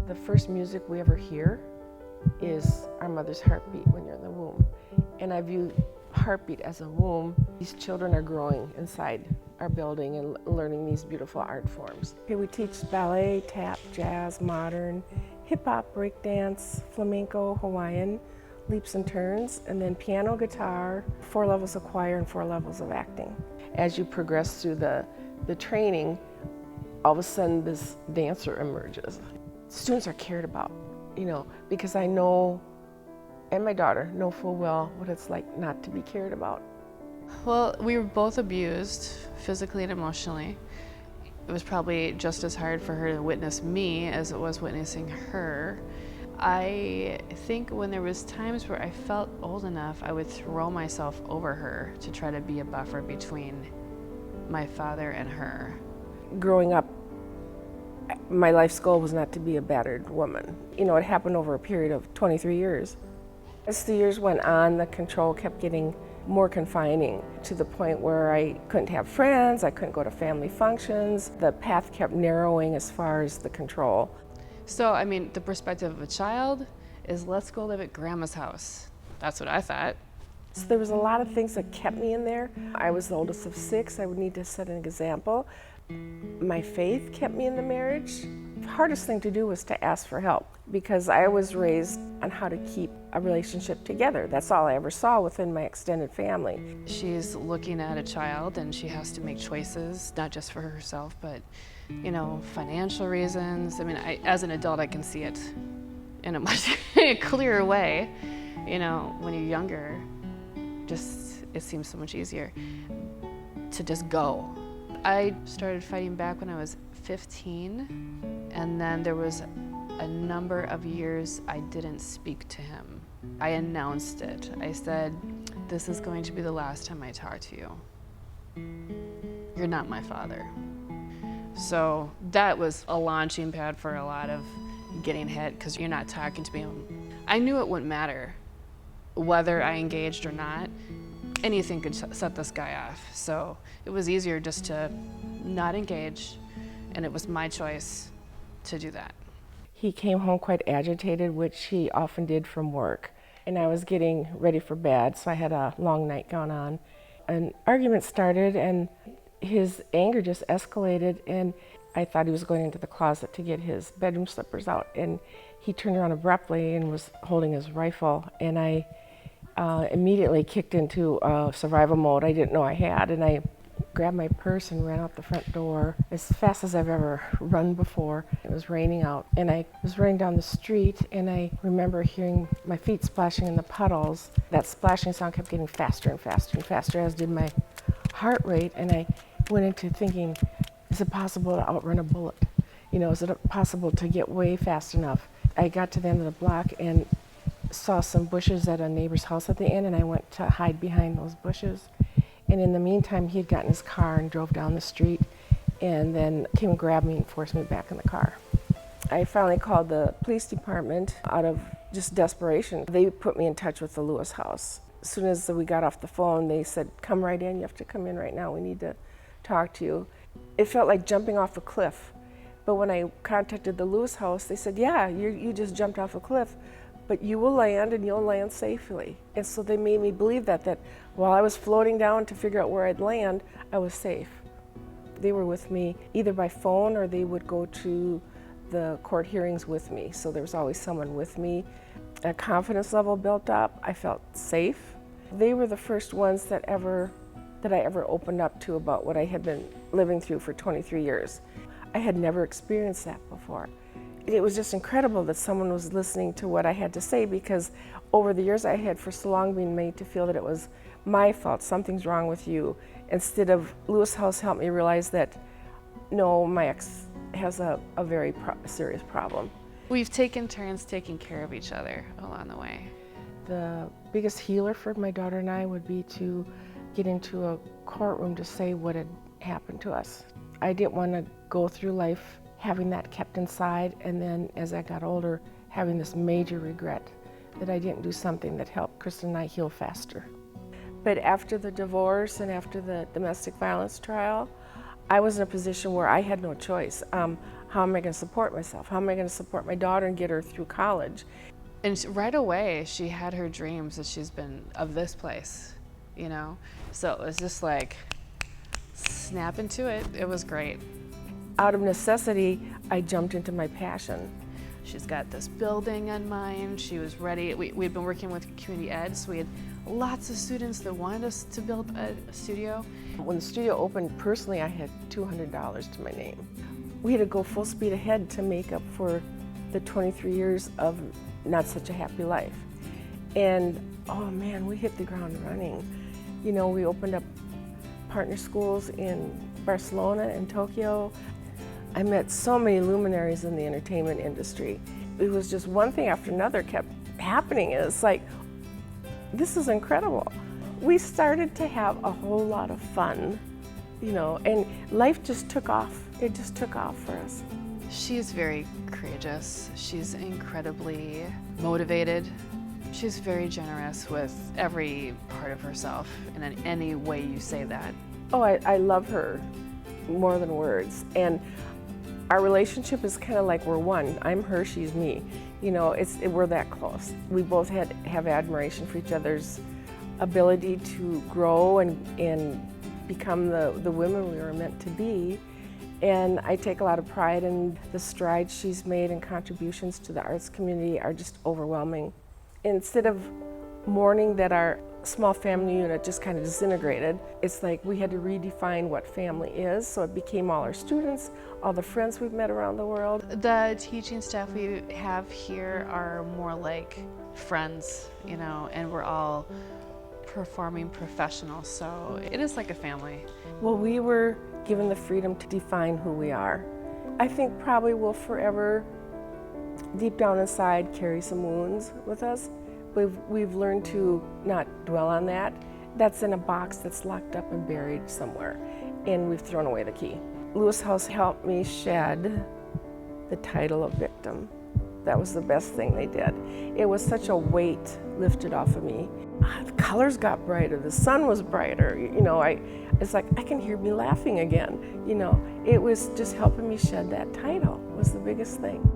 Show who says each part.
Speaker 1: The first music we ever hear is our mother's heartbeat when you're in the womb. And I view heartbeat as a womb. These children are growing inside our building and learning these beautiful art forms. Here we teach ballet, tap, jazz, modern, hip-hop, breakdance, flamenco, Hawaiian, leaps and turns, and then piano, guitar, 4 levels of choir and 4 levels of acting. As you progress through the training, all of a sudden this dancer emerges. Students are cared about, because I know, and my daughter know full well what it's like not to be cared about.
Speaker 2: Well, we were both abused, physically and emotionally. It was probably just as hard for her to witness me as it was witnessing her. I think when there was times where I felt old enough, I would throw myself over her to try to be a buffer between my father and her.
Speaker 1: Growing up, my life's goal was not to be a battered woman. It happened over a period of 23 years. As the years went on, the control kept getting more confining to the point where I couldn't have friends, I couldn't go to family functions. The path kept narrowing as far as the control.
Speaker 2: So, the perspective of a child is, let's go live at grandma's house. That's what I thought.
Speaker 1: So there was a lot of things that kept me in there. I was the oldest of 6, I would need to set an example. My faith kept me in the marriage. The hardest thing to do was to ask for help because I was raised on how to keep a relationship together. That's all I ever saw within my extended family.
Speaker 2: She's looking at a child and she has to make choices, not just for herself, but financial reasons. As an adult, I can see it in a much clearer way. When you're younger, it seems so much easier to just go. I started fighting back when I was 15, and then there was a number of years I didn't speak to him. I announced it. I said, "This is going to be the last time I talk to you. You're not my father." So that was a launching pad for a lot of getting hit because you're not talking to me. I knew it wouldn't matter whether I engaged or not. Anything could set this guy off. So it was easier just to not engage, and it was my choice to do that.
Speaker 1: He came home quite agitated, which he often did from work. And I was getting ready for bed, so I had a long nightgown on. An argument started, and his anger just escalated, and I thought he was going into the closet to get his bedroom slippers out. And he turned around abruptly and was holding his rifle, and I immediately kicked into survival mode I didn't know I had, and I grabbed my purse and ran out the front door as fast as I've ever run before. It was raining out, and I was running down the street, and I remember hearing my feet splashing in the puddles. That splashing sound kept getting faster and faster and faster, as did my heart rate, and I went into thinking, is it possible to outrun a bullet? Is it possible to get way fast enough? I got to the end of the block and saw some bushes at a neighbor's house at the end, and I went to hide behind those bushes. And in the meantime, he had gotten his car and drove down the street and then came and grabbed me and forced me back in the car. I finally called the police department out of just desperation. They put me in touch with the Lewis house. As soon as we got off the phone, they said, "Come right in, you have to come in right now, we need to talk to you." It felt like jumping off a cliff. But when I contacted the Lewis house, they said, "Yeah, you just jumped off a cliff, but you will land and you'll land safely." And so they made me believe that while I was floating down to figure out where I'd land, I was safe. They were with me either by phone or they would go to the court hearings with me. So there was always someone with me. A confidence level built up. I felt safe. They were the first ones that I ever opened up to about what I had been living through for 23 years. I had never experienced that before. It was just incredible that someone was listening to what I had to say, because over the years I had for so long been made to feel that it was my fault, something's wrong with you, instead of Lewis House helped me realize that no, my ex has a very serious problem.
Speaker 2: We've taken turns taking care of each other along the way.
Speaker 1: The biggest healer for my daughter and I would be to get into a courtroom to say what had happened to us. I didn't want to go through life having that kept inside, and then as I got older, having this major regret that I didn't do something that helped Kristin and I heal faster. But after the divorce and after the domestic violence trial, I was in a position where I had no choice. how am I going to support myself? How am I going to support my daughter and get her through college?
Speaker 2: And right away, she had her dreams that she's been of this place, you know? So it was just like, snap into it. It was great.
Speaker 1: Out of necessity, I jumped into my passion.
Speaker 2: She's got this building in mind. She was ready. We'd been working with community ed, so we had lots of students that wanted us to build a studio.
Speaker 1: When the studio opened, personally, I had $200 to my name. We had to go full speed ahead to make up for the 23 years of not such a happy life. And oh man, we hit the ground running. You know, we opened up partner schools in Barcelona and Tokyo. I met so many luminaries in the entertainment industry. It was just one thing after another kept happening. It's like, this is incredible. We started to have a whole lot of fun, you know, and life just took off. It just took off for us.
Speaker 2: She's very courageous. She's incredibly motivated. She's very generous with every part of herself, and in any way you say that.
Speaker 1: Oh, I love her more than words. And our relationship is kind of like we're one. I'm her, she's me. You know, we're that close. We both have admiration for each other's ability to grow and become the women we were meant to be. And I take a lot of pride in the strides she's made, and contributions to the arts community are just overwhelming. Instead of mourning that our small family unit just kind of disintegrated, it's like we had to redefine what family is, so it became all our students, all the friends we've met around the world.
Speaker 2: The teaching staff we have here are more like friends, you know, and we're all performing professionals, so it is like a family.
Speaker 1: Well, we were given the freedom to define who we are. I think probably we'll forever, deep down inside, carry some wounds with us. We've learned to not dwell on that. That's in a box that's locked up and buried somewhere, and we've thrown away the key. Lewis House helped me shed the title of victim. That was the best thing they did. It was such a weight lifted off of me. The colors got brighter, the sun was brighter, you know, it's like I can hear me laughing again, you know. It was just helping me shed that title was the biggest thing.